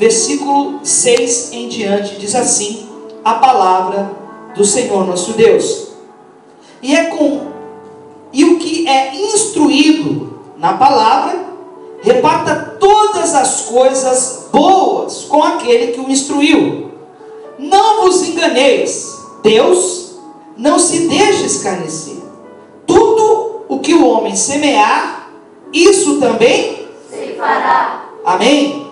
versículo 6 em diante, diz assim a palavra do Senhor nosso Deus: e o que é instruído na palavra, reparta todas as coisas boas com aquele que o instruiu. Não vos enganeis, Deus não se deixa escarnecer. Tudo o que o homem semear, isso também se fará. Amém?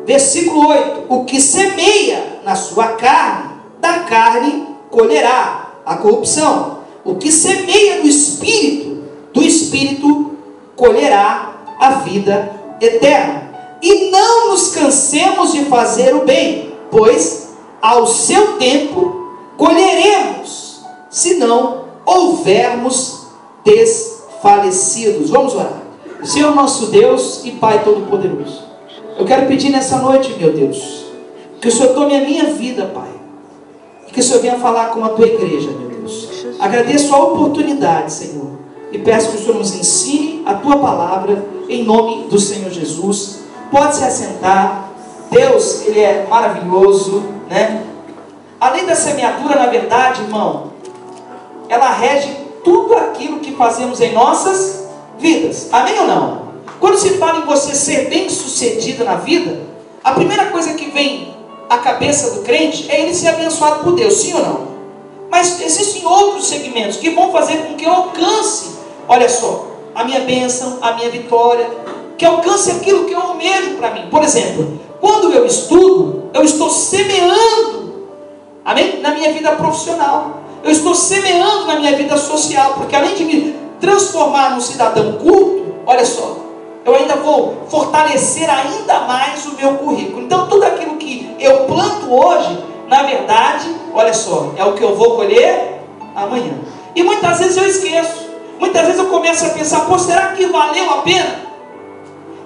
Versículo 8: o que semeia na sua carne, da carne colherá a corrupção. O que semeia no Espírito, do Espírito colherá a vida eterna. E não nos cansemos de fazer o bem, pois ao seu tempo colheremos, se não houvermos desfalecidos. Vamos orar. Senhor nosso Deus e Pai Todo-Poderoso, eu quero pedir nessa noite, meu Deus, que o Senhor tome a minha vida, Pai, e que o Senhor venha falar com a tua igreja, meu Deus. Agradeço a oportunidade, Senhor, e peço que o Senhor nos ensine a tua palavra, em nome do Senhor Jesus. Pode se assentar. Deus, Ele é maravilhoso, né? A lei da semeadura, na verdade, irmão, ela rege tudo aquilo que fazemos em nossas vidas. Amém ou não? Quando se fala em você ser bem sucedido na vida, a primeira coisa que vem à cabeça do crente é ele ser abençoado por Deus, sim ou não? Mas existem outros segmentos que vão fazer com que eu alcance, olha só, a minha bênção, a minha vitória, que alcance aquilo que eu almejo para mim. Por exemplo, quando eu estudo, eu estou semeando, amém? Na minha vida profissional, eu estou semeando na minha vida social, porque além de me transformar num cidadão culto, olha só, eu ainda vou fortalecer ainda mais o meu currículo. Então tudo aquilo que eu planto hoje, na verdade, olha só, é o que eu vou colher amanhã. E muitas vezes eu esqueço, muitas vezes eu começo a pensar: pô, será que valeu a pena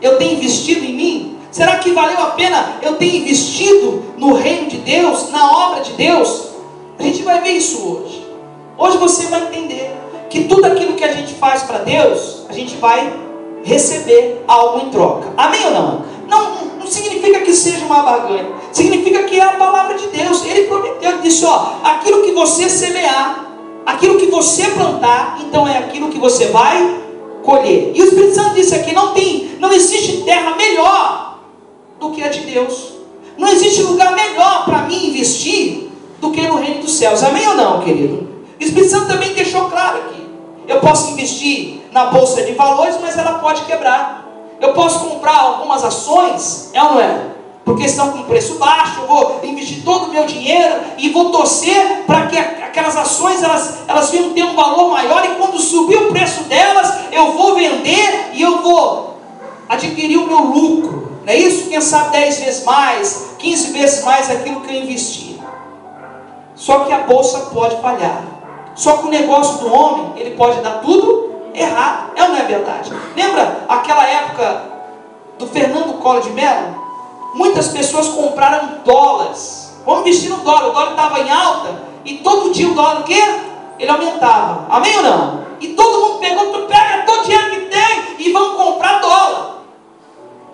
eu ter investido em mim? Será que valeu a pena eu ter investido no reino de Deus, na obra de Deus? A gente vai ver isso hoje. Hoje você vai entender que tudo aquilo que a gente faz para Deus, a gente vai receber algo em troca. Amém ou não? Não significa que seja uma barganha. Significa que é a palavra de Deus. Ele prometeu, ele disse: ó, aquilo que você semear, aquilo que você plantar, então é aquilo que você vai colher. E o Espírito Santo disse aqui: não existe terra melhor do que a de Deus. Não existe lugar melhor para mim investir do que no reino dos céus. Amém ou não, querido? O Espírito Santo também deixou claro aqui: eu posso investir na bolsa de valores, mas ela pode quebrar. Eu posso comprar algumas ações, é ou não é? Porque estão com preço baixo, eu vou investir todo o meu dinheiro e vou torcer para que aquelas ações elas venham ter um valor maior, e quando subir o preço delas, eu vou vender e eu vou adquirir o meu lucro. Não é isso? Quem sabe 10 vezes mais, 15 vezes mais aquilo que eu investi. Só que a bolsa pode falhar. Só que o negócio do homem, ele pode dar tudo errado. É ou não é verdade? Lembra aquela época do Fernando Collor de Mello? Muitas pessoas compraram dólares. Vamos investir no dólar. O dólar estava em alta e todo dia o dólar, o quê? Ele aumentava. Amém ou não? E todo mundo pegou: tu pega todo o dinheiro que tem e vamos comprar dólar.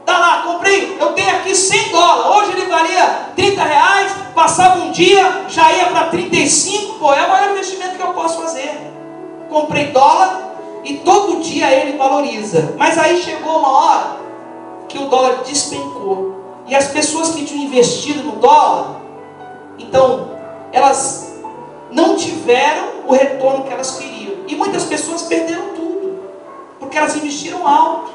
Tá lá, comprei, eu tenho aqui 100 dólares. Hoje ele valia 30 reais, passava um dia, já ia para 35. Pô, é o maior investimento que eu posso fazer. Comprei dólar e todo dia ele valoriza. Mas aí chegou uma hora que o dólar despencou. E as pessoas que tinham investido no dólar, então, elas não tiveram o retorno que elas queriam. E muitas pessoas perderam tudo, porque elas investiram alto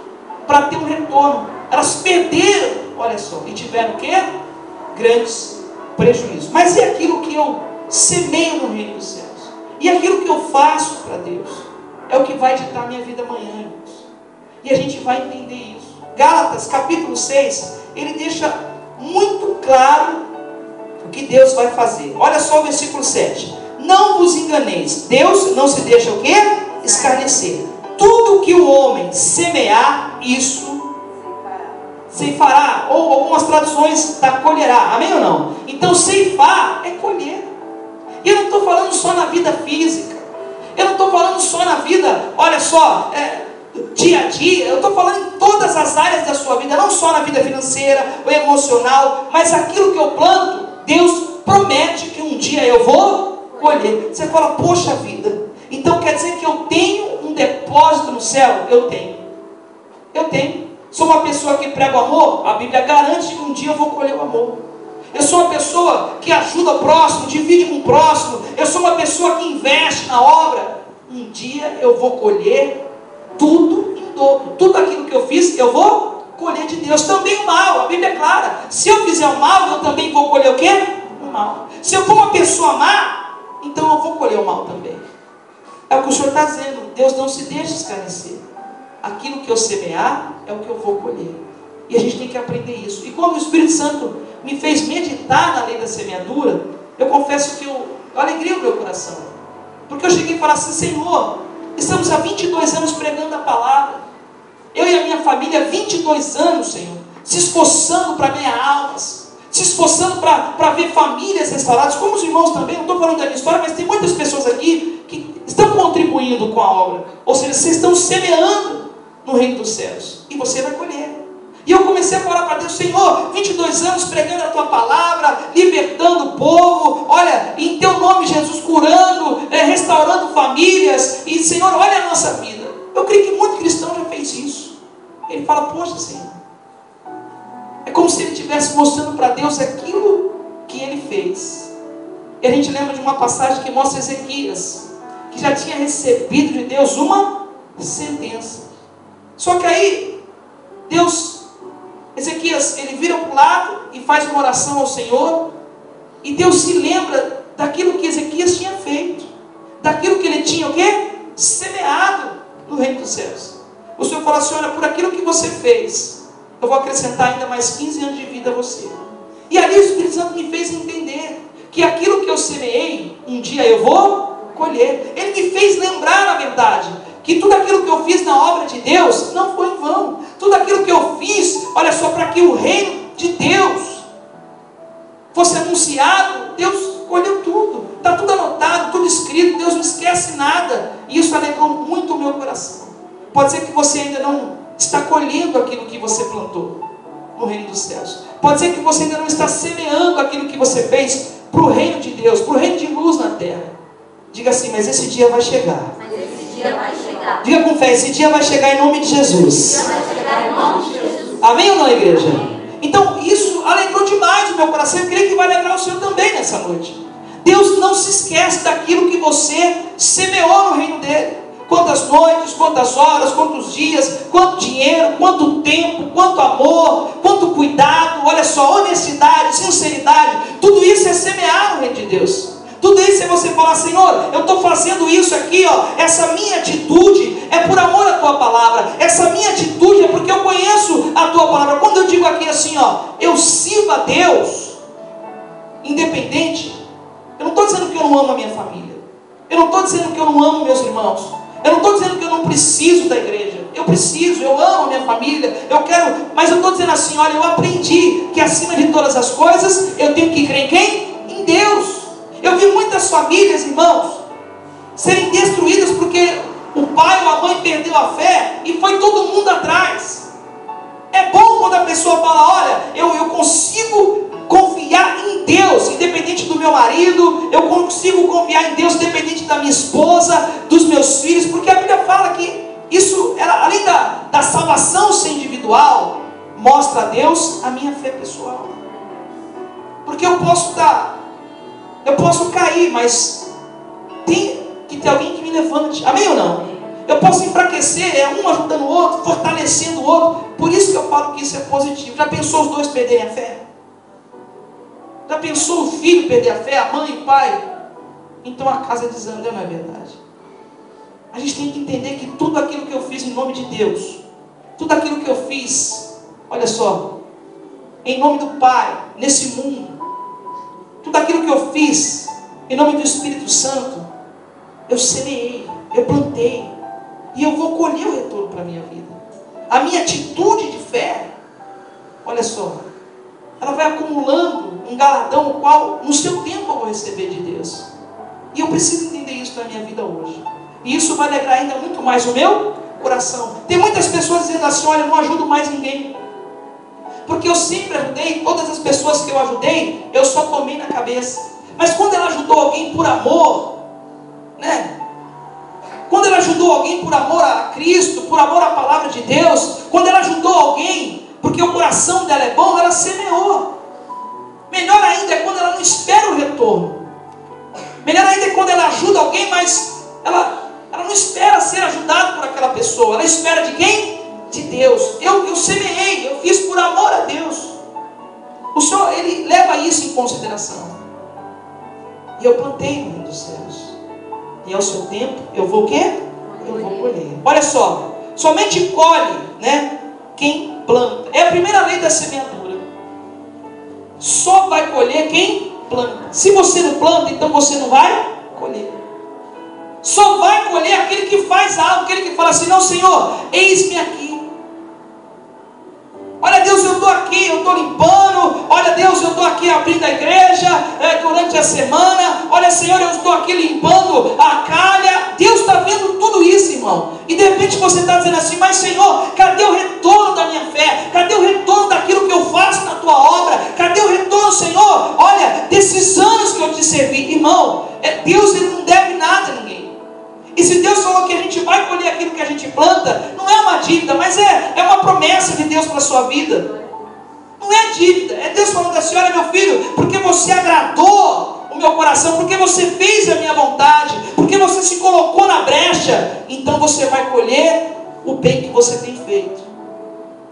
para ter um retorno. Elas perderam, olha só, e tiveram o quê? Grandes prejuízos. Mas e aquilo que eu semeio no reino dos céus? E aquilo que eu faço para Deus? É o que vai ditar a minha vida amanhã, irmãos. E a gente vai entender isso. Gálatas, capítulo 6, ele deixa muito claro o que Deus vai fazer. Olha só o versículo 7. Não vos enganeis, Deus não se deixa o quê? Escarnecer. Tudo que o homem semear, isso ceifará, ou algumas traduções da colherá. Amém ou não? Então ceifar é colher. E eu não estou falando só na vida física. Eu não estou falando só na vida, olha só, dia a dia, eu estou falando em todas as áreas da sua vida, não só na vida financeira, ou emocional, mas aquilo que eu planto, Deus promete que um dia eu vou colher. Você fala, poxa vida, então quer dizer que eu tenho um depósito no céu? Eu tenho. Sou uma pessoa que prega o amor, a Bíblia garante que um dia eu vou colher o amor. Eu sou uma pessoa que ajuda o próximo, divide com o próximo. Eu sou uma pessoa que investe na obra. Um dia eu vou colher tudo em dobro. Tudo aquilo que eu fiz, eu vou colher de Deus. Também o mal, a Bíblia é clara. Se eu fizer o mal, eu também vou colher o quê? O mal. Se eu for uma pessoa má, então eu vou colher o mal também. É o que o Senhor está dizendo. Deus não se deixa escarnecer. Aquilo que eu semear é o que eu vou colher. E a gente tem que aprender isso. E quando o Espírito Santo me fez meditar na lei da semeadura, eu confesso que eu alegrei o meu coração. Porque eu cheguei a falar assim, Senhor, estamos há 22 anos pregando a palavra. Eu e a minha família, 22 anos, Senhor, se esforçando para ganhar almas, se esforçando para ver famílias restauradas, como os irmãos também. Não estou falando da minha história, mas tem muitas pessoas aqui que estão contribuindo com a obra. Ou seja, vocês estão semeando no reino dos céus, e você vai colher. E eu comecei a falar para Deus, Senhor, 22 anos pregando a Tua palavra, libertando o povo, olha, em Teu nome, Jesus, curando, restaurando famílias, e Senhor, olha a nossa vida. Eu creio que muito cristão já fez isso. Ele fala, poxa, Senhor, é como se ele estivesse mostrando para Deus aquilo que ele fez. E a gente lembra de uma passagem que mostra Ezequias, que já tinha recebido de Deus uma sentença. Só que aí, Ezequias, ele vira para o lado e faz uma oração ao Senhor, e Deus se lembra daquilo que Ezequias tinha feito, daquilo que ele tinha o quê? Semeado no reino dos céus. O Senhor fala assim, olha, por aquilo que você fez, eu vou acrescentar ainda mais 15 anos de vida a você. E ali o Espírito Santo me fez entender que aquilo que eu semeei, um dia eu vou colher. Ele me fez lembrar, na verdade, que tudo aquilo que eu fiz na obra de Deus não foi em vão. Tudo aquilo que eu fiz, olha só, para que o reino de Deus fosse anunciado, Deus colheu tudo. Está tudo anotado, tudo escrito, Deus não esquece nada. E isso alegrou muito o meu coração. Pode ser que você ainda não está colhendo aquilo que você plantou no reino dos céus. Pode ser que você ainda não está semeando aquilo que você fez para o reino de Deus, para o reino de luz na terra. Diga assim, mas esse dia vai chegar. Vai chegar. Diga com fé, esse dia vai chegar em nome de Jesus. Amém ou não, igreja? Então isso alegrou demais o meu coração. Eu creio que vai alegrar o Senhor também nessa noite. Deus não se esquece daquilo que você semeou no reino dele. Quantas noites, quantas horas, quantos dias, quanto dinheiro, quanto tempo, quanto amor, quanto cuidado, olha só, honestidade, sinceridade, tudo isso é semear no reino de Deus. Tudo isso é você falar, Senhor, eu estou fazendo isso aqui, ó, essa minha atitude é por amor à Tua palavra, essa minha atitude é porque eu conheço a Tua palavra. Quando eu digo aqui assim, ó, eu sirvo a Deus, independente, eu não estou dizendo que eu não amo a minha família, eu não estou dizendo que eu não amo meus irmãos, eu não estou dizendo que eu não preciso da igreja, eu preciso, eu amo a minha família, eu quero, mas eu estou dizendo assim, olha, eu aprendi que acima de todas as coisas, eu tenho que crer em quem? Em Deus. Eu vi muitas famílias, irmãos, serem destruídas porque o pai ou a mãe perdeu a fé e foi todo mundo atrás. É bom quando a pessoa fala, olha, eu consigo confiar em Deus, independente do meu marido, eu consigo confiar em Deus, independente da minha esposa, dos meus filhos, porque a Bíblia fala que isso, além da salvação ser individual, mostra a Deus a minha fé pessoal. Porque eu posso cair, mas tem que ter alguém que me levante. Amém ou não? Eu posso enfraquecer, um ajudando o outro, fortalecendo o outro. Por isso que eu falo que isso é positivo. Já pensou os dois perderem a fé? Já pensou o filho perder a fé, a mãe e o pai? Então a casa desanda, não é verdade? A gente tem que entender que tudo aquilo que eu fiz em nome de Deus, tudo aquilo que eu fiz, olha só, em nome do Pai, nesse mundo, tudo aquilo que eu fiz em nome do Espírito Santo, eu semeei, eu plantei, e eu vou colher o retorno para a minha vida. A minha atitude de fé, olha só, ela vai acumulando um galardão, o qual no seu tempo eu vou receber de Deus. E eu preciso entender isso na minha vida hoje. E isso vai alegrar ainda muito mais o meu coração. Tem muitas pessoas dizendo assim: olha, eu não ajudo mais ninguém, porque eu sempre ajudei, todas as pessoas que eu ajudei, eu só tomei na cabeça. Mas quando ela ajudou alguém por amor, né? Quando ela ajudou alguém por amor a Cristo, por amor à palavra de Deus, quando ela ajudou alguém porque o coração dela é bom, ela semeou. Melhor ainda é quando ela não espera o retorno. Melhor ainda é quando ela ajuda alguém, mas ela não espera ser ajudada por aquela pessoa. Ela espera de quem? De Deus. Eu semeei, eu fiz por amor a Deus. O Senhor, Ele leva isso em consideração. E eu plantei no reino dos céus. E ao seu tempo, eu vou o quê? Eu vou colher. Olha só, somente colhe, né, quem planta. É a primeira lei da semeadura. Só vai colher quem planta. Se você não planta, então você não vai colher. Só vai colher aquele que faz algo, aquele que fala assim: não, Senhor, eis-me aqui. Olha, Deus, eu estou aqui, eu estou limpando. Olha, Deus, eu estou aqui abrindo a igreja durante a semana. Olha, Senhor, eu estou aqui limpando a calha. Deus está vendo tudo isso, irmão. E de repente você está dizendo assim: mas Senhor, cadê o retorno da minha fé? Cadê o retorno daquilo que eu faço na tua obra? Cadê o retorno, Senhor? Olha, desses anos que eu te servi. Irmão, Deus, Ele não deve nada a ninguém. E se Deus falou que a gente vai colher aquilo que a gente planta, não é uma dívida, mas é uma promessa de Deus para a sua vida. Não é dívida, é Deus falando assim: olha, meu filho, porque você agradou o meu coração, porque você fez a minha vontade, porque você se colocou na brecha, então você vai colher o bem que você tem feito.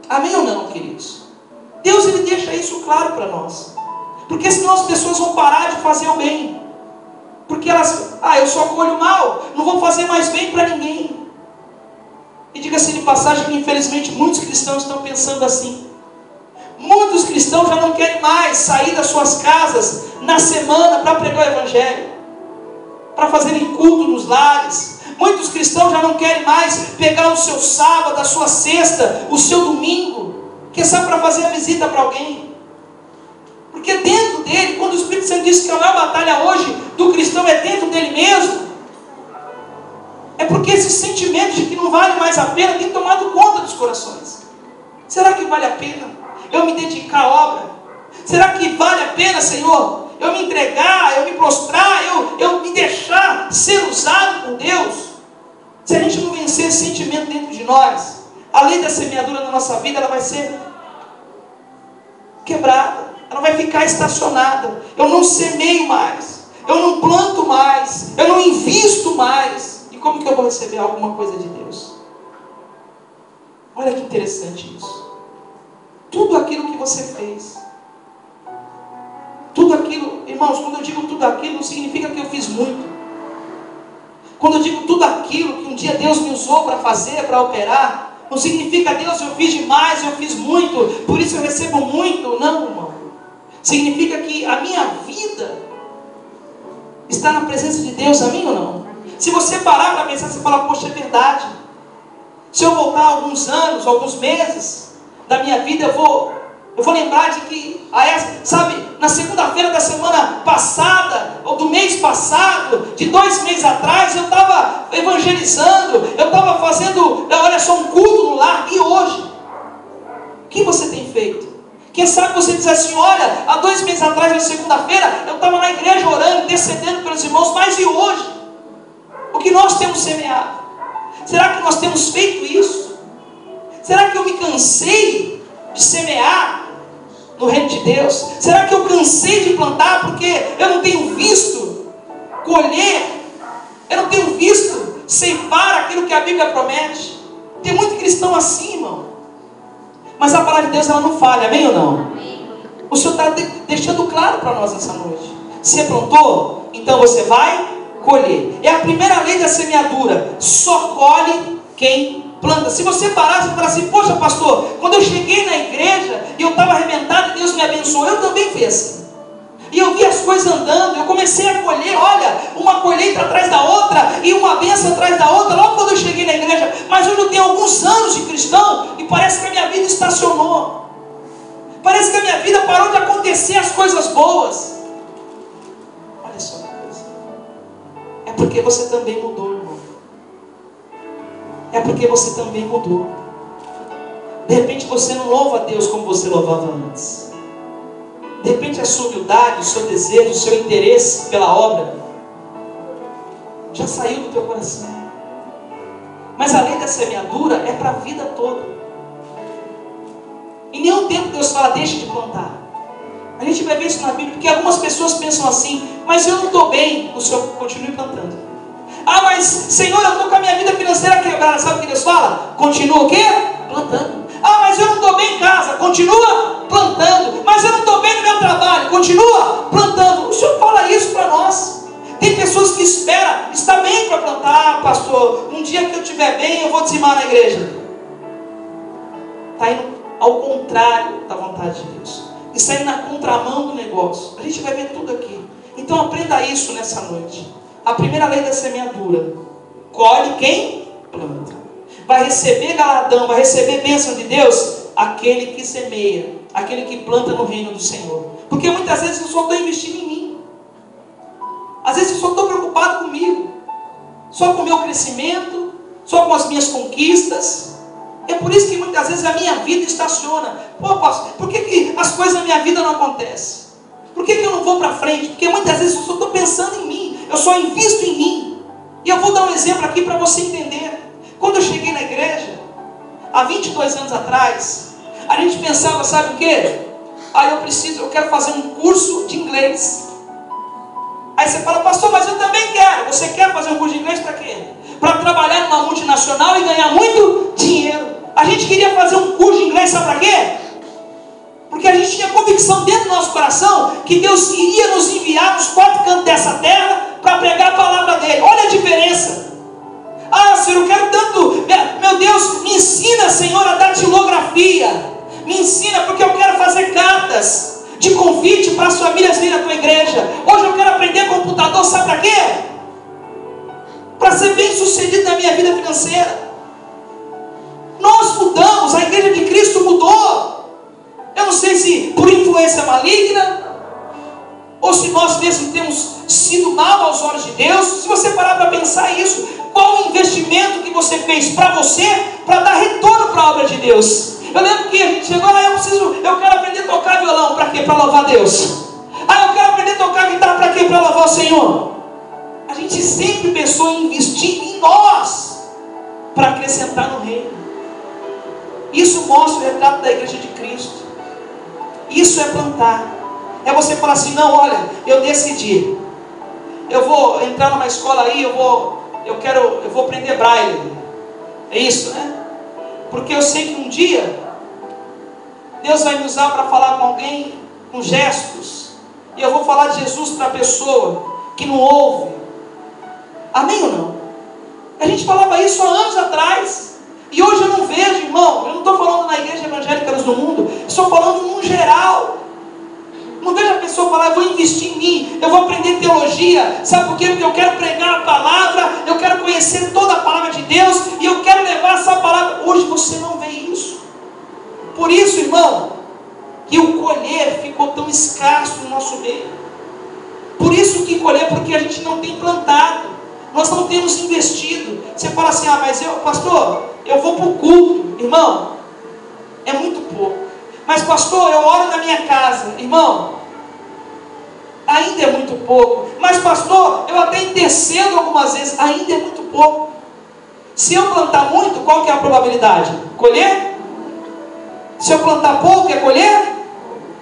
Amém ou não, queridos? Deus, Ele deixa isso claro para nós, porque senão as pessoas vão parar de fazer o bem. Porque elas, eu só colho mal, não vou fazer mais bem para ninguém. E diga-se de passagem que infelizmente muitos cristãos estão pensando assim. Muitos cristãos já não querem mais sair das suas casas na semana para pregar o Evangelho, para fazerem culto nos lares. Muitos cristãos já não querem mais pegar o seu sábado, a sua sexta, o seu domingo, que é só para fazer a visita para alguém. Porque dentro dele, quando o Espírito Santo diz que a maior batalha hoje do cristão é dentro dele mesmo, é porque esse sentimento de que não vale mais a pena tem tomado conta dos corações. Será que vale a pena eu me dedicar à obra? Será que vale a pena, Senhor, eu me entregar, eu me prostrar, eu me deixar ser usado por Deus? Se a gente não vencer esse sentimento dentro de nós, a lei da semeadura na nossa vida, ela vai ser quebrada. Ela vai ficar estacionada. Eu não semeio mais, eu não planto mais, eu não invisto mais. E como que eu vou receber alguma coisa de Deus? Olha que interessante isso. Tudo aquilo que você fez, tudo aquilo, irmãos, quando eu digo tudo aquilo, não significa que eu fiz muito. Quando eu digo tudo aquilo que um dia Deus me usou para fazer, para operar, não significa: Deus, eu fiz demais, eu fiz muito, por isso eu recebo muito. Não, irmão. Significa que a minha vida está na presença de Deus, amém ou não? Se você parar para pensar, você fala: poxa, é verdade. Se eu voltar alguns anos, alguns meses da minha vida, eu vou lembrar de que, sabe, na segunda-feira da semana passada, ou do mês passado, de 2 meses atrás, eu estava evangelizando, eu estava fazendo, olha só, um culto no lar. E hoje, o que você tem feito? Quem sabe você diz assim: olha, há 2 meses atrás, na segunda-feira, eu estava na igreja orando, intercedendo pelos irmãos, mas e hoje? O que nós temos semeado? Será que nós temos feito isso? Será que eu me cansei de semear no reino de Deus? Será que eu cansei de plantar porque eu não tenho visto colher? Eu não tenho visto ceifar aquilo que a Bíblia promete? Tem muito cristão assim, irmão. Mas a palavra de Deus, ela não falha, amém ou não? Amém. O Senhor está deixando claro para nós essa noite. Você plantou, então você vai colher. É a primeira lei da semeadura. Só colhe quem planta. Se você parar e falar assim: poxa, pastor, quando eu cheguei na igreja e eu estava arrebentado e Deus me abençoou, eu também fiz assim. E eu vi as coisas andando, eu comecei a colher, olha, uma colheita atrás da outra, e uma bênção atrás da outra, logo quando eu cheguei na igreja. Mas hoje eu tenho alguns anos de cristão, e parece que a minha vida estacionou. Parece que a minha vida parou de acontecer as coisas boas. Olha só uma coisa. É porque você também mudou, irmão. é porque você também mudou. De repente você não louva a Deus como você louvava antes. De repente a sua humildade, o seu desejo, o seu interesse pela obra já saiu do teu coração. Mas a lei da semeadura é para a vida toda. Em nenhum tempo Deus fala, deixa de plantar. A gente vai ver isso na Bíblia, porque algumas pessoas pensam assim, mas eu não estou bem, o Senhor continue plantando. Ah, mas Senhor, eu estou com a minha vida financeira quebrada, sabe o que Deus fala? Continua o quê? Plantando. Ah, mas eu não estou bem em casa, continua plantando. Mas eu não estou bem no meu trabalho, continua plantando. O Senhor fala isso para nós. Tem pessoas que esperam, está bem para plantar, pastor, um dia que eu estiver bem, eu vou dizimar na igreja. Está indo ao contrário da vontade de Deus. Está indo na contramão do negócio. A gente vai ver tudo aqui. Então aprenda isso nessa noite. A primeira lei da semeadura: colhe quem planta. Vai receber galardão, vai receber bênção de Deus aquele que semeia, aquele que planta no reino do Senhor. Porque muitas vezes eu só estou investindo em mim. Às vezes eu só estou preocupado comigo, só com o meu crescimento, só com as minhas conquistas. É por isso que muitas vezes a minha vida estaciona. Pô, pastor, por que as coisas na minha vida não acontecem? Por que eu não vou para frente? Porque muitas vezes eu só estou pensando em mim, eu só invisto em mim. E eu vou dar um exemplo aqui para você entender. Quando eu cheguei na igreja, há 22 anos atrás, a gente pensava, sabe o quê? Eu quero fazer um curso de inglês. Aí você fala, pastor, mas eu também quero. Você quer fazer um curso de inglês para quê? Para trabalhar numa multinacional e ganhar muito dinheiro. A gente queria fazer um curso de inglês, sabe para quê? Porque a gente tinha convicção dentro do nosso coração que Deus iria nos enviar nos 4 cantos dessa terra para pregar a palavra dele. Olha a diferença. Ah, Senhor, eu quero tanto. Meu Deus, me ensina, Senhor, a datilografia. Me ensina, porque eu quero fazer cartas de convite para as famílias virem à tua igreja. Hoje eu quero aprender computador, sabe para quê? Para ser bem sucedido na minha vida financeira. Nós mudamos, a igreja de Cristo mudou. Eu não sei se por influência maligna, ou se nós mesmos temos sido mal aos olhos de Deus. Se você parar para pensar isso, qual o investimento que você fez para você, para dar retorno para a obra de Deus? Eu lembro que a gente chegou lá, eu quero aprender a tocar violão, para quê? Para louvar Deus. Ah, eu quero aprender a tocar guitarra, para quê? Para louvar o Senhor. A gente sempre pensou em investir em nós, para acrescentar no reino. Isso mostra o retrato da igreja de Cristo. Isso é plantar. É você falar assim, não, olha, eu decidi, eu vou entrar numa escola aí, eu vou aprender braille. É isso, né? Porque eu sei que um dia Deus vai me usar para falar com alguém com gestos, e eu vou falar de Jesus para a pessoa que não ouve. Amém ou não? A gente falava isso há anos atrás, e hoje eu não vejo, irmão. Eu não estou falando na igreja evangélica do mundo, estou falando num geral. Não vejo a pessoa falar, eu vou investir em mim, eu vou aprender teologia. Sabe por quê? Porque eu quero pregar a palavra, eu quero conhecer toda a palavra de Deus, e eu quero levar essa palavra. Hoje você não vê isso. Por isso, irmão, que o colher ficou tão escasso no nosso meio. Por isso que colher, porque a gente não tem plantado, nós não temos investido. Você fala assim, mas pastor, eu vou para o culto. Irmão, é muito pouco. Mas pastor, eu oro na minha casa. Irmão, ainda é muito pouco. Mas pastor, eu até intercedo algumas vezes. Ainda é muito pouco. Se eu plantar muito, qual que é a probabilidade? Colher? Se eu plantar pouco, é colher?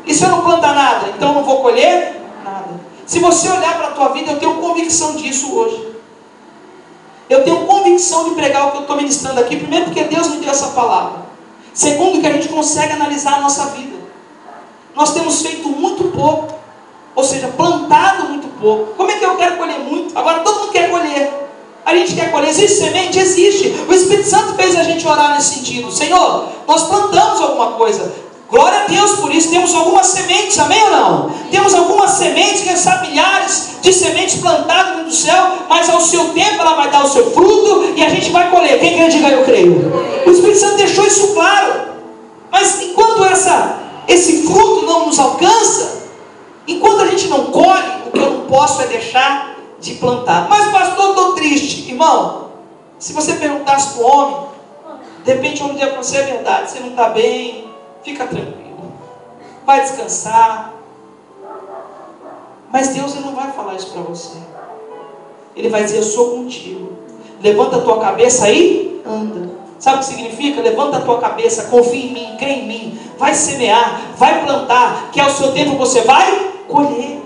E se eu não plantar nada? Então eu não vou colher nada. Se você olhar para a tua vida, eu tenho convicção disso hoje. Eu tenho convicção de pregar o que eu estou ministrando aqui. Primeiro porque Deus me deu essa palavra. Segundo, que a gente consegue analisar a nossa vida. Nós temos feito muito pouco, ou seja, plantado muito pouco. Como é que eu quero colher muito? Agora todo mundo quer colher. A gente quer colher. Existe semente? Existe. O Espírito Santo fez a gente orar nesse sentido. Senhor, nós plantamos alguma coisa. Glória a Deus por isso. Temos algumas sementes, amém ou não? Temos algumas sementes, quem sabe milhares de sementes plantadas no céu, mas ao seu tempo ela vai dar o seu fruto e a gente vai colher. Quem quer diga eu creio? O Espírito Santo deixou isso claro. Mas enquanto esse fruto não nos alcança, enquanto a gente não colhe, o que eu não posso é deixar de plantar. Mas pastor, eu estou triste. Irmão, Se você perguntasse para o homem, de repente o homem diria para você: é verdade, você não está bem, fica tranquilo, vai descansar. Mas Deus, Ele não vai falar isso para você. Ele vai dizer: eu sou contigo, levanta a tua cabeça e anda. Sabe o que significa? Levanta a tua cabeça, confia em mim, crê em mim, vai semear, vai plantar, que ao seu tempo você vai colher.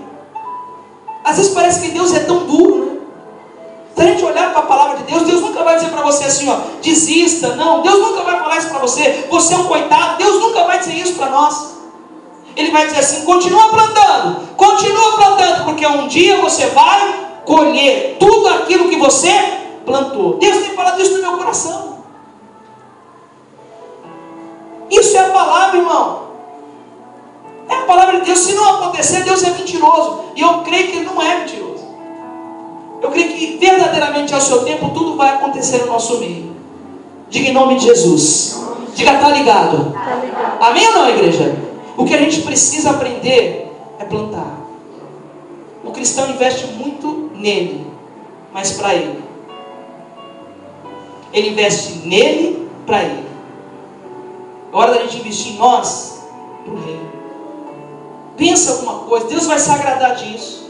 Às vezes parece que Deus é tão duro, né? Se a gente olhar para a palavra de Deus, Deus nunca vai dizer para você assim, ó, desista. Não, Deus nunca vai falar isso para você, você é um coitado. Deus nunca vai dizer isso para nós. Ele vai dizer assim: continua plantando, porque um dia você vai colher tudo aquilo que você plantou. Deus tem falado isso no meu coração. Isso é a palavra, irmão. É a palavra de Deus. Se não acontecer, Deus é mentiroso. E eu creio que Ele não é mentiroso. Eu creio que verdadeiramente ao seu tempo tudo vai acontecer no nosso meio. Diga em nome de Jesus. Diga: está ligado? Tá ligado. Amém ou não, igreja? O que a gente precisa aprender é plantar. O cristão investe muito nele, mas para ele. Ele investe nele, para ele. É hora da gente investir em nós, para o reino. Pensa alguma coisa, Deus vai se agradar disso.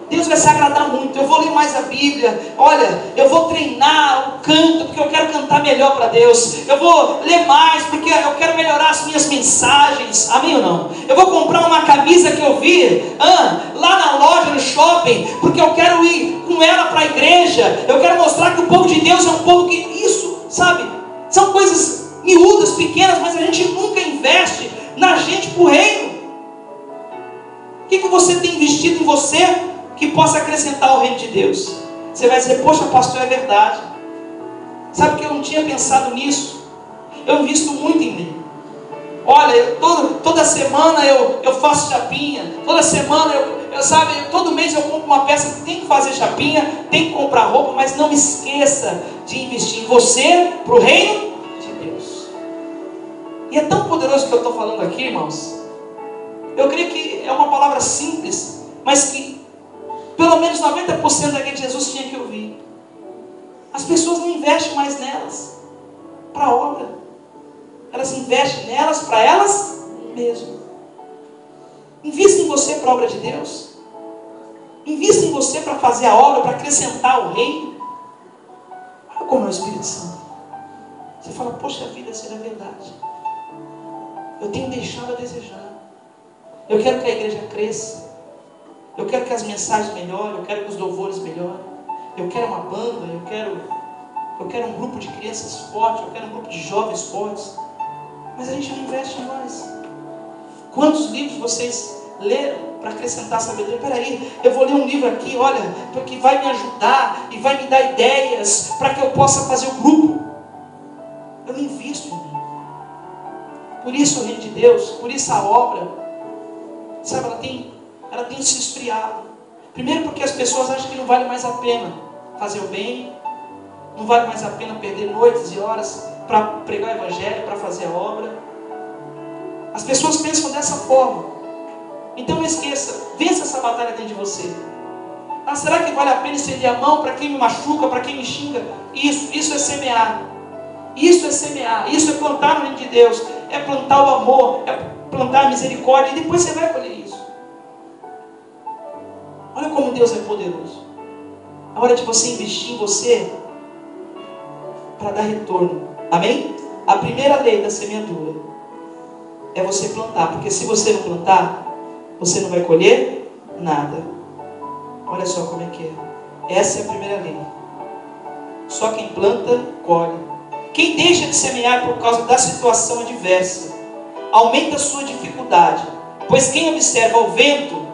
Deus vai se agradar muito. Eu vou ler mais a Bíblia. Olha, eu vou treinar o canto, porque eu quero cantar melhor para Deus. Eu vou ler mais, porque eu quero melhorar as minhas mensagens. Amém ou não? Eu vou comprar uma camisa que eu vi lá na loja, no shopping, porque eu quero ir com ela para a igreja. Eu quero mostrar que o povo de Deus é um povo que... Isso, sabe? São coisas miúdas, pequenas, mas a gente nunca investe na gente para o reino. O que você tem investido em você que possa acrescentar ao reino de Deus? Você vai dizer: poxa, pastor, é verdade. Sabe que eu não tinha pensado nisso? Eu invisto muito em mim. Olha, toda semana eu faço chapinha. Toda semana todo mês eu compro uma peça que tem que fazer chapinha, tem que comprar roupa, mas não esqueça de investir em você para o reino de Deus. E é tão poderoso o que eu estou falando aqui, irmãos. Eu creio que é uma palavra simples, mas que pelo menos 90% daquele Jesus tinha que ouvir. As pessoas não investem mais nelas para a obra. Elas investem nelas para elas mesmas. Invista em você para a obra de Deus. Invista em você para fazer a obra, para acrescentar o reino. Olha como é o Espírito Santo. Você fala: poxa vida, isso é verdade. Eu tenho deixado a desejar. Eu quero que a igreja cresça. Eu quero que as mensagens melhorem. Eu quero que os louvores melhorem. Eu quero uma banda. Eu quero um grupo de crianças fortes. Eu quero um grupo de jovens fortes. Mas a gente não investe em nós. Quantos livros vocês leram para acrescentar sabedoria? Peraí, eu vou ler um livro aqui, olha, porque vai me ajudar e vai me dar ideias para que eu possa fazer o grupo. Eu não invisto em mim. Por isso o reino de Deus, por isso a obra, sabe, ela tem se esfriado. Primeiro porque as pessoas acham que não vale mais a pena fazer o bem, não vale mais a pena perder noites e horas para pregar o evangelho, para fazer a obra. As pessoas pensam dessa forma. Então não esqueça, vença essa batalha dentro de você. Será que vale a pena estender a mão para quem me machuca, para quem me xinga? Isso é semear. Isso é semear, isso é plantar no reino de Deus, é plantar o amor, é plantar a misericórdia, e depois você vai colher isso. Olha como Deus é poderoso. É hora de você investir em você para dar retorno. Amém? A primeira lei da semeadura é você plantar, porque se você não plantar, você não vai colher nada. Olha só como é que é. Essa é a primeira lei. Só quem planta, colhe. Quem deixa de semear por causa da situação adversa, aumenta a sua dificuldade, pois quem observa o vento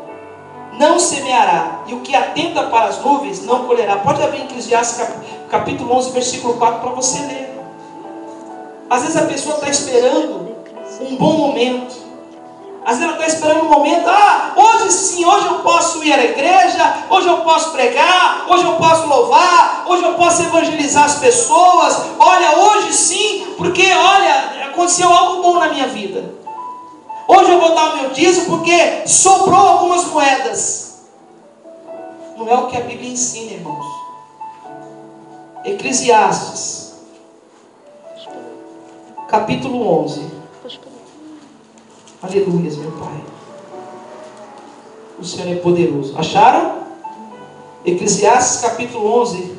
não semeará, e o que atenta para as nuvens não colherá. Pode abrir em Eclesiastes capítulo 11, versículo 4 para você ler. Às vezes a pessoa está esperando um bom momento. Às vezes ela está esperando um momento. Hoje sim, hoje eu posso ir à igreja, hoje eu posso pregar, hoje eu posso louvar, hoje eu posso evangelizar as pessoas. Olha, hoje sim, porque olha, aconteceu algo bom na minha vida. Hoje eu vou dar o meu dízimo porque sobrou algumas moedas. Não é o que a Bíblia ensina, irmãos. Eclesiastes, capítulo 11. Aleluia, meu Pai. O Senhor é poderoso. Acharam? Eclesiastes capítulo 11,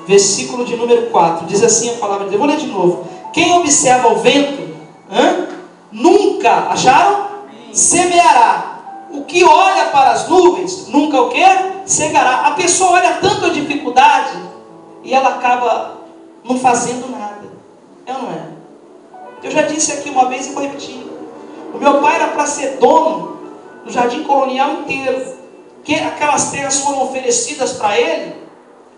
versículo de número 4. Diz assim a palavra de Deus. Eu vou ler de novo. Quem observa o vento, nunca, acharam? Semeará. O que olha para as nuvens, nunca o quê? Cegará. A pessoa olha tanto a dificuldade e ela acaba não fazendo nada. É ou não é? Eu já disse aqui uma vez e vou repetir. O meu pai era para ser dono do jardim colonial inteiro. Que aquelas terras foram oferecidas para ele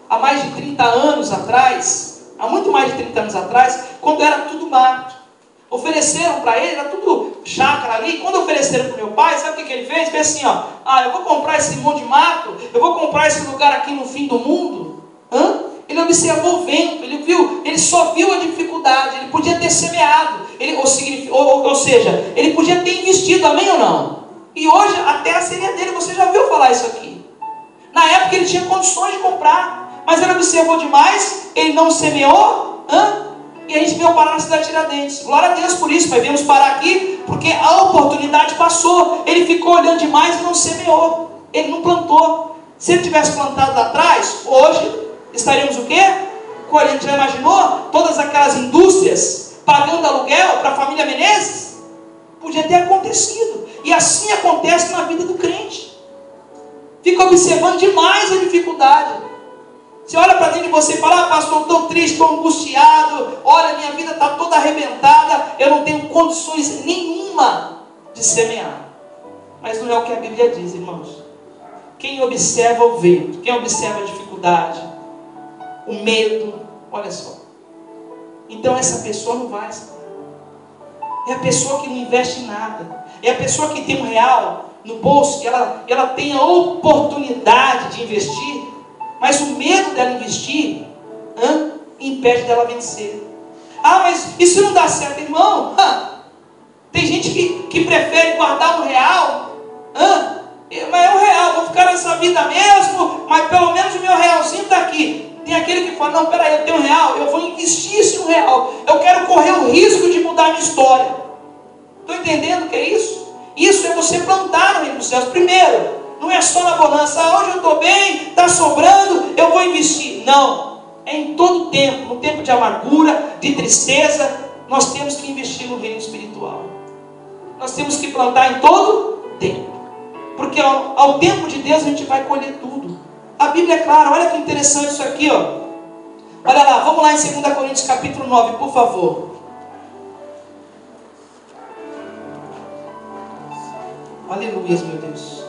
há mais de 30 anos atrás, há muito mais de 30 anos atrás, quando era tudo mato. Ofereceram para ele, era tudo chácara ali. Quando ofereceram para o meu pai, sabe o que ele fez? Fez assim, eu vou comprar esse monte de mato, eu vou comprar esse lugar aqui no fim do mundo. Ele observou o vento, ele só viu a dificuldade, ele podia ter semeado, ou seja, ele podia ter investido, amém ou não? E hoje a terra seria dele, você já ouviu falar isso aqui. Na época ele tinha condições de comprar, mas ele observou demais, ele não semeou, e a gente veio parar na cidade de Tiradentes. Glória a Deus por isso, mas viemos parar aqui, porque a oportunidade passou, ele ficou olhando demais e não semeou, ele não plantou. Se ele tivesse plantado lá atrás, hoje estaríamos o quê? Colhendo. Já imaginou? Todas aquelas indústrias pagando aluguel para a família Menezes? Podia ter acontecido. E assim acontece na vida do crente. Fica observando demais a dificuldade. Você olha para dentro de você e fala: pastor, estou triste, estou angustiado, olha, minha vida está toda arrebentada, eu não tenho condições nenhuma de semear. Mas não é o que a Bíblia diz, irmãos. Quem observa o vento, quem observa a dificuldade, o medo, olha só, então essa pessoa não vai, é a pessoa que não investe em nada, é a pessoa que tem R$1 no bolso, ela tem a oportunidade de investir, mas o medo dela investir impede dela vencer. Mas isso não dá certo, irmão. Tem gente que prefere guardar R$1, mas é R$1, vou ficar nessa vida mesmo, mas pelo menos o meu R$1zinho está aqui. Tem aquele que fala: não, peraí, eu tenho R$1, eu vou investir esse R$1, eu quero correr o risco de mudar a minha história. Estou entendendo o que é isso? Isso é você plantar no reino dos céus. Primeiro, não é só na bonança, hoje eu estou bem, está sobrando, eu vou investir. Não, é em todo tempo, no tempo de amargura, de tristeza, nós temos que investir no reino espiritual. Nós temos que plantar em todo tempo, porque ao tempo de Deus a gente vai colher tudo. A Bíblia é clara, olha que interessante isso aqui, olha lá, vamos lá em 2 Coríntios capítulo 9, por favor. Aleluia, meu Deus.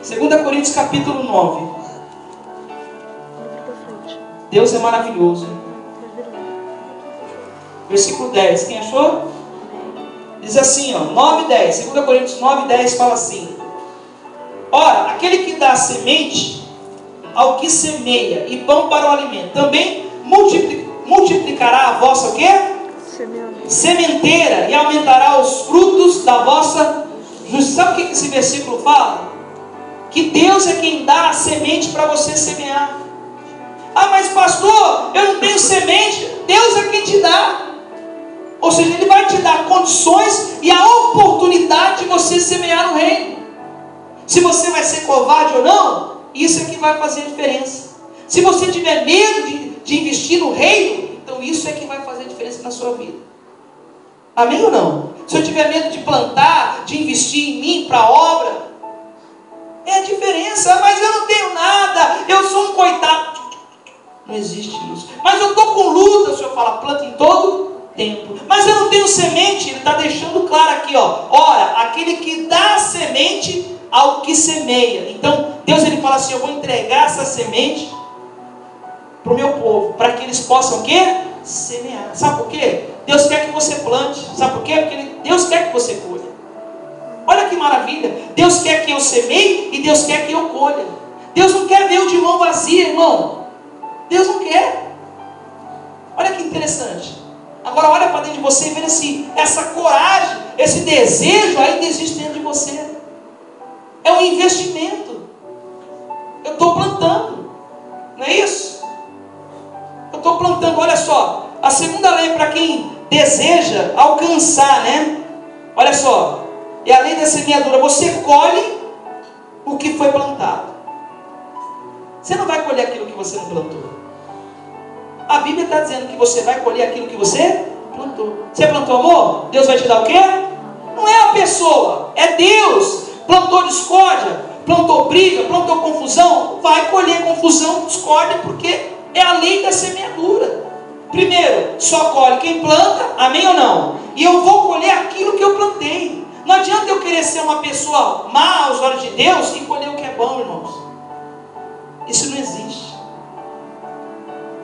2 Coríntios capítulo 9. Deus é maravilhoso. Versículo 10, quem achou? Diz assim, 9 e 10. 2 Coríntios 9 e 10 fala assim: ora, aquele que dá semente ao que semeia e pão para o alimento, também multiplicará a vossa o quê? Sementeira, e aumentará os frutos da vossa justiça. Sabe o que esse versículo fala? Que Deus é quem dá a semente para você semear. Mas pastor, eu não tenho semente. Deus é quem te dá. Ou seja, Ele vai te dar condições e a oportunidade de você semear no reino. Se você vai ser covarde ou não, isso é que vai fazer a diferença. Se você tiver medo de investir no reino, então isso é que vai fazer a diferença na sua vida. Amém ou não? Se eu tiver medo de plantar, de investir em mim para a obra, é a diferença. Mas eu não tenho nada, eu sou um coitado. Não existe isso. Mas eu estou com luta, o Senhor fala: planta em todo tempo. Mas eu não tenho semente. Ele está deixando claro aqui, ora, aquele que dá semente ao que semeia. Então Deus, Ele fala assim: eu vou entregar essa semente para o meu povo, para que eles possam o quê? Semear. Sabe por quê? Deus quer que você plante. Sabe por quê? Porque Deus quer que você colha. Olha que maravilha. Deus quer que eu semeie e Deus quer que eu colha. Deus não quer ver eu de mão vazia, irmão. Deus não quer. Olha que interessante. Agora olha para dentro de você e vê essa coragem, esse desejo ainda existe dentro de você. É um investimento. Eu estou plantando. Não é isso? Eu estou plantando, olha só. A segunda lei para quem deseja alcançar, né? Olha só. É a lei da semeadura. Você colhe o que foi plantado. Você não vai colher aquilo que você não plantou. A Bíblia está dizendo que você vai colher aquilo que você plantou. Você plantou amor? Deus vai te dar o quê? Não é a pessoa, é Deus. Plantou discórdia, plantou briga, plantou confusão, vai colher confusão, discórdia, porque é a lei da semeadura. Primeiro, só colhe quem planta, amém ou não? E eu vou colher aquilo que eu plantei. Não adianta eu querer ser uma pessoa má aos olhos de Deus e colher o que é bom, irmãos. Isso não existe.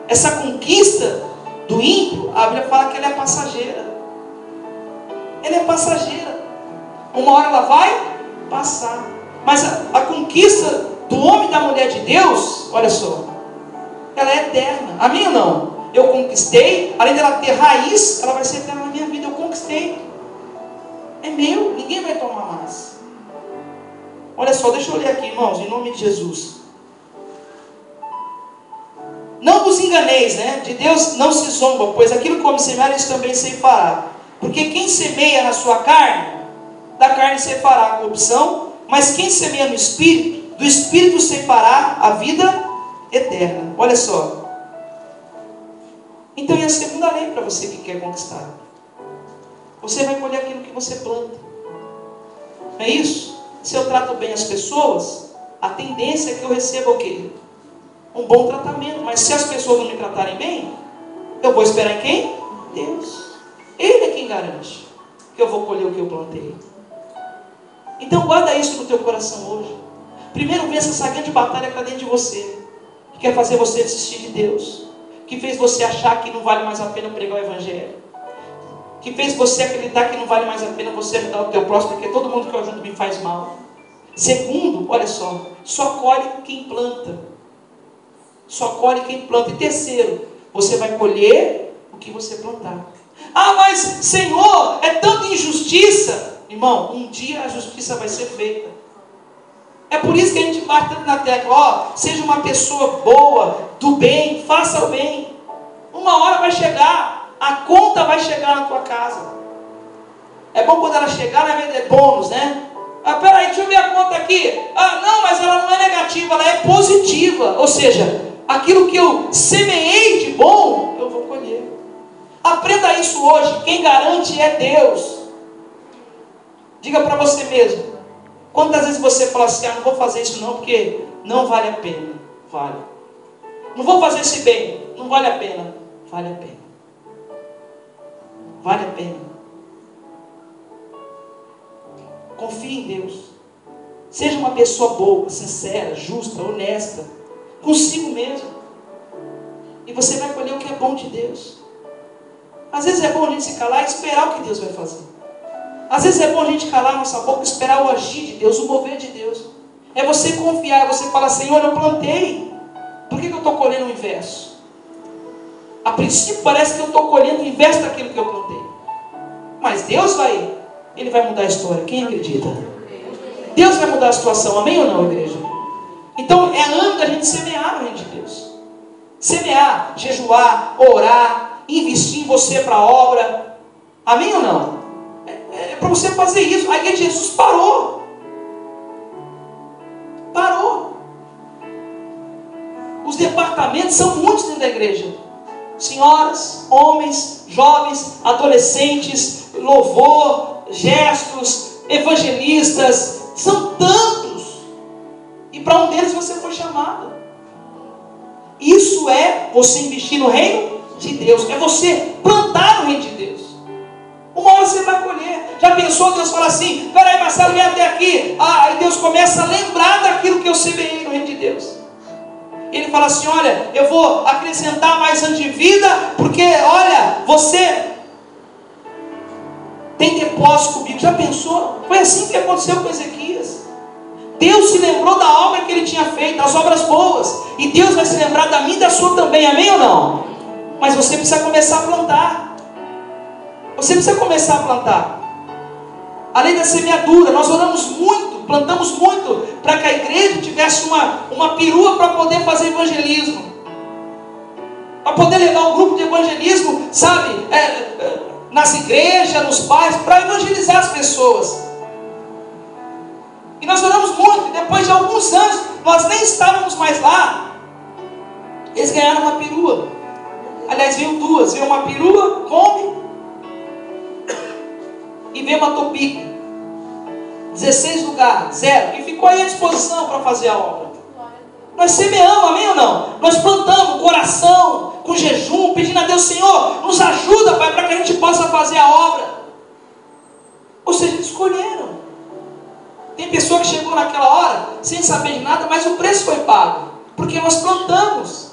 Essa conquista do ímpio, a Bíblia fala que ela é passageira. Ela é passageira. Uma hora ela vai passar. Mas a conquista do homem e da mulher de Deus, olha só, ela é eterna. Amém ou não? Eu conquistei, além dela ter raiz, ela vai ser eterna na minha vida. Eu conquistei. É meu, ninguém vai tomar mais. Olha só, deixa eu ler aqui, irmãos, em nome de Jesus. Não vos enganeis, né? De Deus não se zomba, pois aquilo que come semear, isso também ceifará. Porque quem semeia na sua carne, da carne ceifará a corrupção, mas quem semeia no Espírito, do Espírito ceifará a vida eterna. Olha só. Então é a segunda lei para você que quer conquistar. Você vai colher aquilo que você planta. Não é isso? Se eu trato bem as pessoas, a tendência é que eu receba o quê? Um bom tratamento. Mas se as pessoas não me tratarem bem, eu vou esperar em quem? Deus. Ele é quem garante que eu vou colher o que eu plantei. Então guarda isso no teu coração hoje. Primeiro vença essa grande batalha que está dentro de você, que quer fazer você desistir de Deus, que fez você achar que não vale mais a pena pregar o Evangelho, que fez você acreditar que não vale mais a pena você ajudar o teu próximo, porque todo mundo que eu ajudo me faz mal. Segundo, olha só colhe quem planta. Só colhe quem planta. E terceiro, você vai colher o que você plantar. Ah, mas Senhor, é tanta injustiça. Irmão, um dia a justiça vai ser feita. É por isso que a gente bate tanto na tecla, ó, seja uma pessoa boa, do bem, faça o bem. Uma hora vai chegar, a conta vai chegar na tua casa. É bom quando ela chegar, na verdade é bônus, né? Ah, peraí, deixa eu ver a conta aqui. Ah, não, mas ela não é negativa, ela é positiva. Ou seja, aquilo que eu semeei de bom, eu vou colher. Aprenda isso hoje. Quem garante é Deus. Diga para você mesmo. Quantas vezes você fala assim, não vou fazer isso não, porque não vale a pena. Vale. Não vou fazer esse bem, não vale a pena. Vale a pena. Vale a pena. Confie em Deus. Seja uma pessoa boa, sincera, justa, honesta, consigo mesmo. E você vai colher o que é bom de Deus. Às vezes é bom a gente se calar e esperar o que Deus vai fazer. Às vezes é bom a gente calar a nossa boca e esperar o agir de Deus, o mover de Deus. É você confiar, é você falar, Senhor, eu plantei. Por que eu estou colhendo o inverso? A princípio parece que eu estou colhendo o inverso daquilo que eu plantei. Mas Deus Ele vai mudar a história. Quem acredita? Deus vai mudar a situação, amém ou não, igreja? Então é ano da gente semear no reino de Deus. Semear, jejuar, orar, investir em você para a obra. Amém ou não? É para você fazer isso. A igreja de Jesus parou. Os departamentos são muitos dentro da igreja. Senhoras, homens, jovens, adolescentes, louvor, gestos, evangelistas. São tantos. E para um deles você foi chamado. Isso é você investir no reino de Deus. É você plantar no reino de Deus. Uma hora você vai colher. Já pensou? Deus fala assim, peraí Marcelo, vem até aqui. Aí Deus começa a lembrar daquilo que eu semeei no reino de Deus. Ele fala assim, olha, eu vou acrescentar mais anos de vida, porque olha, você tem depósito comigo. Já pensou? Foi assim que aconteceu com Ezequias. Deus se lembrou da obra que ele tinha feito, das obras boas. E Deus vai se lembrar da minha e da sua também, amém ou não? Mas você precisa começar a plantar. Você precisa começar a plantar. A lei da semeadura, nós oramos muito Plantamos muito para que a igreja tivesse uma perua para poder fazer evangelismo. Para poder levar um grupo de evangelismo, sabe? Nas igrejas, nos bairros, para evangelizar as pessoas. E nós oramos muito, e depois de alguns anos, nós nem estávamos mais lá. Eles ganharam uma perua. Aliás, veio duas. Veio uma perua, Kombi, e veio uma Topic. 16 lugares, 0. E ficou aí à disposição para fazer a obra. Nós semeamos, amém ou não? Nós plantamos coração, com jejum, pedindo a Deus, Senhor, nos ajuda, Pai, para que a gente possa fazer a obra. Ou seja, eles escolheram. Tem pessoa que chegou naquela hora, sem saber de nada, mas o preço foi pago. Porque nós plantamos.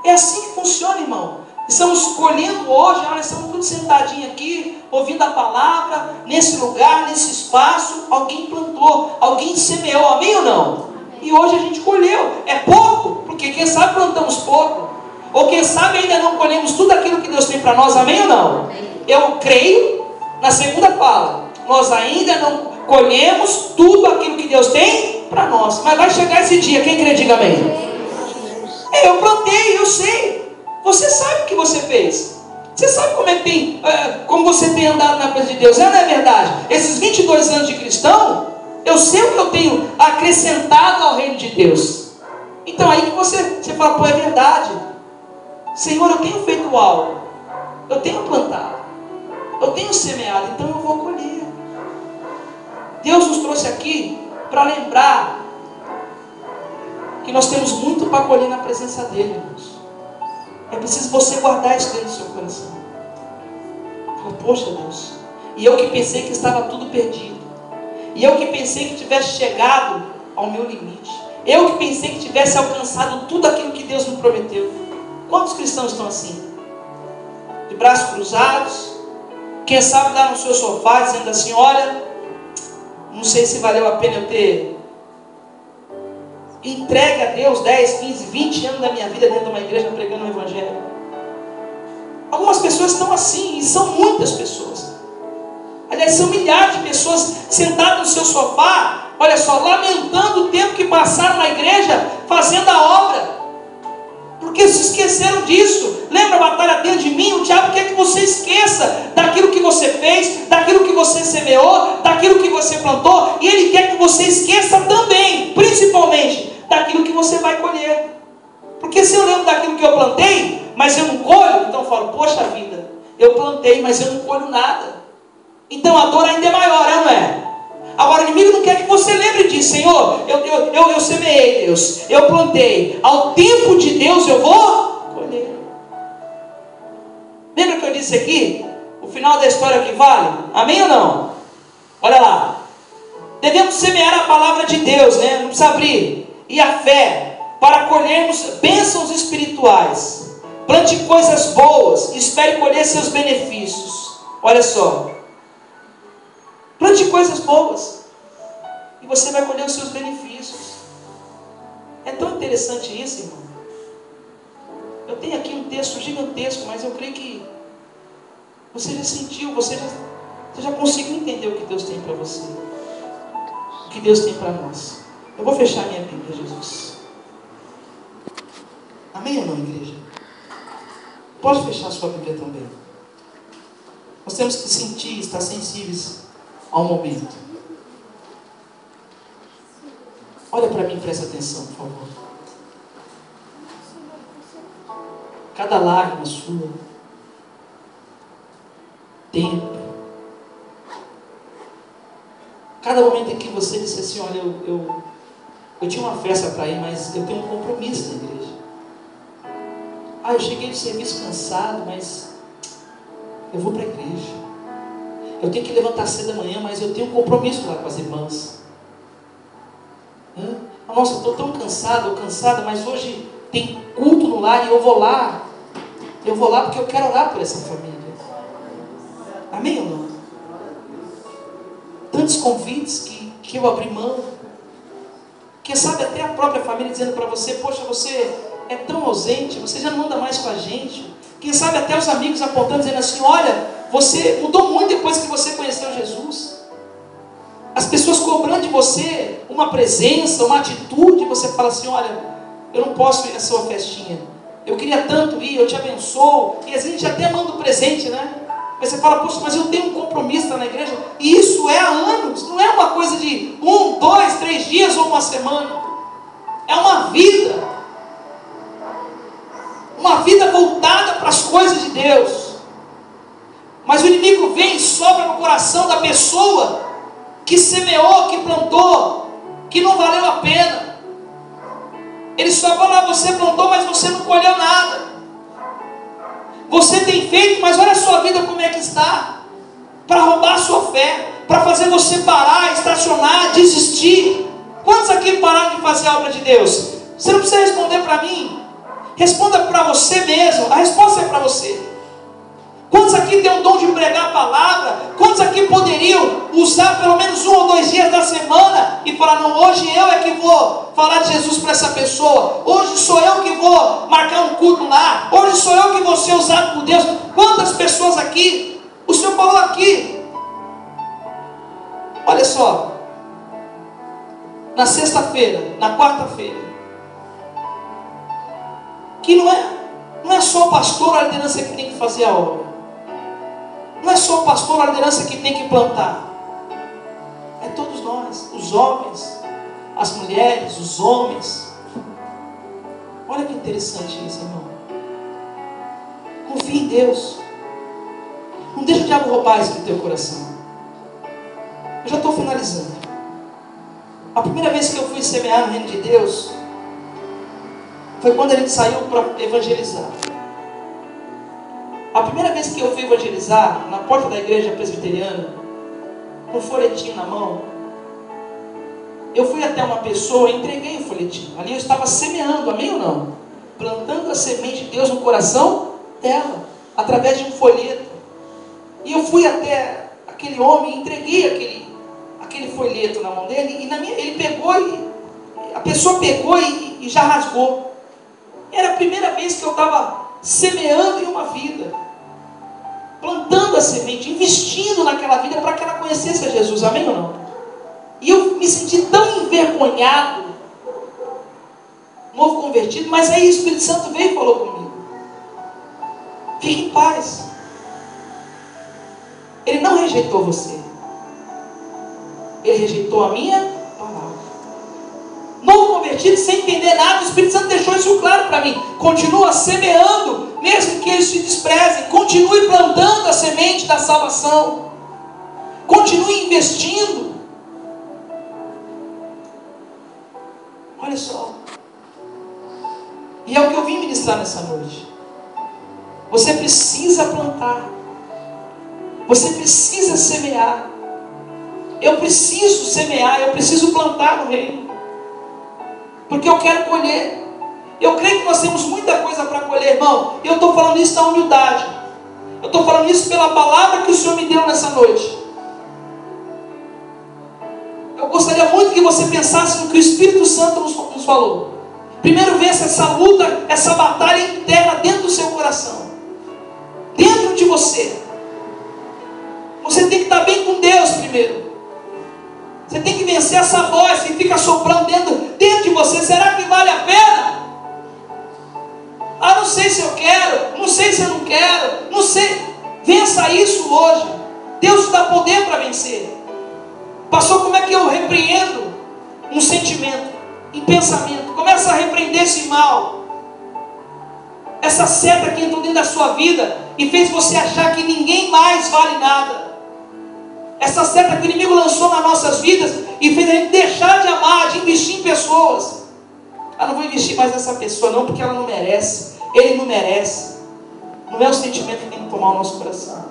É assim que funciona, irmão. Estamos colhendo hoje, olha, estamos todos sentadinhos aqui, ouvindo a palavra, nesse lugar, nesse espaço, alguém plantou, alguém semeou, amém ou não? Amém. E hoje a gente colheu. É pouco, porque quem sabe plantamos pouco. Ou quem sabe ainda não colhemos tudo aquilo que Deus tem para nós, amém ou não? Amém. Eu creio, na segunda fala, nós ainda não colhemos tudo aquilo que Deus tem para nós. Mas vai chegar esse dia, quem crê, diga amém. Eu plantei, eu sei. Você sabe o que você fez. Você sabe como é que tem, como você tem andado na presença de Deus. Não é verdade? Esses 22 anos de cristão, eu sei o que eu tenho acrescentado ao reino de Deus. Então aí que você fala, pô, é verdade. Senhor, eu tenho feito algo. Eu tenho plantado. Eu tenho semeado, então eu vou colher. Deus nos trouxe aqui para lembrar que nós temos muito para colher na presença dEle, irmãos. É preciso você guardar isso dentro do seu coração. Fala, poxa Deus, e eu que pensei que estava tudo perdido. E eu que pensei que tivesse chegado ao meu limite. Eu que pensei que tivesse alcançado tudo aquilo que Deus me prometeu. Quantos cristãos estão assim? De braços cruzados. Quem sabe lá no seu sofá dizendo assim, olha, não sei se valeu a pena eu ter entregue a Deus 10, 15, 20 anos da minha vida dentro de uma igreja pregando o Evangelho. Algumas pessoas estão assim, e são muitas pessoas. Aliás, são milhares de pessoas sentadas no seu sofá, olha só, lamentando o tempo que passaram na igreja, fazendo a obra. Porque se esqueceram disso. Lembra a batalha dentro de mim? O diabo quer que você esqueça daquilo que você fez, daquilo que você semeou, daquilo que você plantou, e ele quer que você esqueça também, principalmente, daquilo que você vai colher. Porque se eu lembro daquilo que eu plantei, mas eu não colho, então eu falo, poxa vida, eu plantei, mas eu não colho nada. Então a dor ainda é maior, não é? Agora o inimigo não quer que você lembre disso. Senhor, eu semeei, Deus, eu plantei, ao tempo de Deus eu vou colher. Lembra que eu disse aqui, o final da história que vale? Amém ou não? Olha lá, devemos semear a palavra de Deus, né? Não precisa abrir. E a fé, para colhermos bênçãos espirituais. Plante coisas boas, espere colher seus benefícios. Olha só, plante coisas boas, e você vai colher os seus benefícios. É tão interessante isso, irmão. Eu tenho aqui um texto gigantesco, mas eu creio que você já sentiu, você já conseguiu entender o que Deus tem para você, o que Deus tem para nós. Eu vou fechar minha Bíblia, Jesus. Amém ou não, igreja? Pode fechar sua Bíblia também. Nós temos que sentir, estar sensíveis ao momento. Olha para mim, presta atenção, por favor. Cada lágrima sua, tempo, cada momento em que você disse assim, olha, eu tinha uma festa para ir, mas eu tenho um compromisso na igreja. Eu cheguei do serviço cansado, mas eu vou para a igreja. Eu tenho que levantar cedo da manhã, mas eu tenho um compromisso lá com as irmãs. Nossa, eu estou tão cansado ou cansada, mas hoje tem culto no lar e eu vou lá. Eu vou lá porque eu quero orar por essa família. Amém ou não? Tantos convites que eu abri mão. Quem sabe até a própria família dizendo para você, poxa, você é tão ausente, você já não anda mais com a gente. Quem sabe até os amigos apontando, dizendo assim, olha, você mudou muito depois que você conheceu Jesus. As pessoas cobrando de você uma presença, uma atitude, você fala assim, olha, eu não posso ir na sua festinha. Eu queria tanto ir, eu te abençoo. E às vezes a gente até manda um presente, né? Mas você fala, poxa, mas eu tenho um compromisso na igreja. E isso é há anos. Não é uma coisa de 1, 2, 3 dias ou uma semana. É uma vida. Uma vida voltada para as coisas de Deus. Mas o inimigo vem e sobra no coração da pessoa que semeou, que plantou, que não valeu a pena. Ele só fala, você plantou, mas você não colheu nada. Você tem feito, mas olha a sua vida como é que está. Para roubar a sua fé, para fazer você parar, estacionar, desistir. Quantos aqui pararam de fazer a obra de Deus? Você não precisa responder para mim. Responda para você mesmo. A resposta é para você. Quantos aqui tem o dom de pregar a palavra? Quantos aqui poderiam usar pelo menos 1 ou 2 dias da semana e falar, não, hoje eu é que vou falar de Jesus para essa pessoa. Hoje sou eu que vou marcar um culto lá. Hoje sou eu que vou ser usado por Deus. Quantas pessoas aqui? O Senhor falou aqui. Olha só. Na sexta-feira, na quarta-feira. Que não é só o pastor, a liderança que tem que fazer a obra. Não é só o pastor, a liderança que tem que plantar. É todos nós, os homens, as mulheres, os homens. Olha que interessante isso, irmão. Confie em Deus. Não deixa o diabo roubar isso do teu coração. Eu já estou finalizando. A primeira vez que eu fui semear no reino de Deus foi quando a gente saiu para evangelizar. A primeira vez que eu fui evangelizar, na porta da igreja presbiteriana, com um folhetinho na mão, eu fui até uma pessoa e entreguei o folhetinho. Ali eu estava semeando, amém ou não? Plantando a semente de Deus no coração dela, através de um folheto. E eu fui até aquele homem e entreguei aquele folheto na mão dele, e ele pegou, e a pessoa pegou e já rasgou. Era a primeira vez que eu estava semeando em uma vida, plantando a semente, investindo naquela vida para que ela conhecesse a Jesus, amém ou não? E eu me senti tão envergonhado, novo convertido, mas aí o Espírito Santo veio e falou comigo, fique em paz, Ele não rejeitou você, Ele rejeitou a minha palavra. Novo convertido, sem entender nada, o Espírito Santo deixou isso claro para mim. Continua semeando, mesmo que eles te desprezem. Continue plantando a semente da salvação. Continue investindo. Olha só. E é o que eu vim ministrar nessa noite. Você precisa plantar. Você precisa semear. Eu preciso semear, eu preciso plantar no reino. Porque eu quero colher. Eu creio que nós temos muita coisa para colher, irmão. Eu estou falando isso na humildade. Eu estou falando isso pela palavra que o Senhor me deu nessa noite. Eu gostaria muito que você pensasse no que o Espírito Santo nos falou. Primeiro vença essa luta, essa batalha interna dentro do seu coração. Dentro de você. Você tem que estar bem com Deus primeiro. Você tem que vencer essa voz que fica soprando dentro de você. Será que vale a pena? Ah, não sei se eu quero, não sei se eu não quero, não sei. Vença isso hoje. Deus te dá poder para vencer. Pastor, como é que eu repreendo um sentimento, em pensamento? Começa a repreender esse mal. Essa seta que entrou dentro da sua vida e fez você achar que ninguém mais vale nada. Essa seta que o inimigo lançou nas nossas vidas e fez a gente deixar de amar, de investir em pessoas. Ah, não vou investir mais nessa pessoa não, porque ela não merece. Ele não merece. Não é o sentimento que tem que tomar o nosso coração.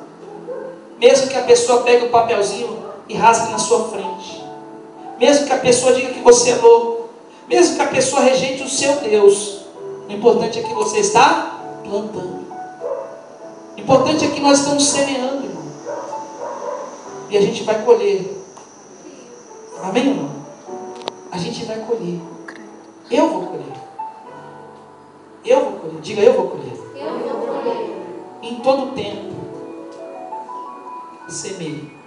Mesmo que a pessoa pegue o papelzinho e rasgue na sua frente. Mesmo que a pessoa diga que você é louco. Mesmo que a pessoa rejeite o seu Deus. O importante é que você está plantando. O importante é que nós estamos semeando, irmão. E a gente vai colher. Amém ou não? A gente vai colher. Eu vou colher. Eu vou colher. Diga, eu vou colher. Eu vou colher. Em todo tempo, semeie.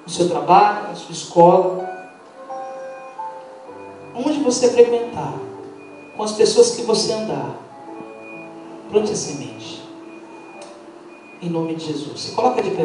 no seu trabalho, na sua escola, onde você frequentar, com as pessoas que você andar. Plante a semente. Em nome de Jesus. Se coloca de pé.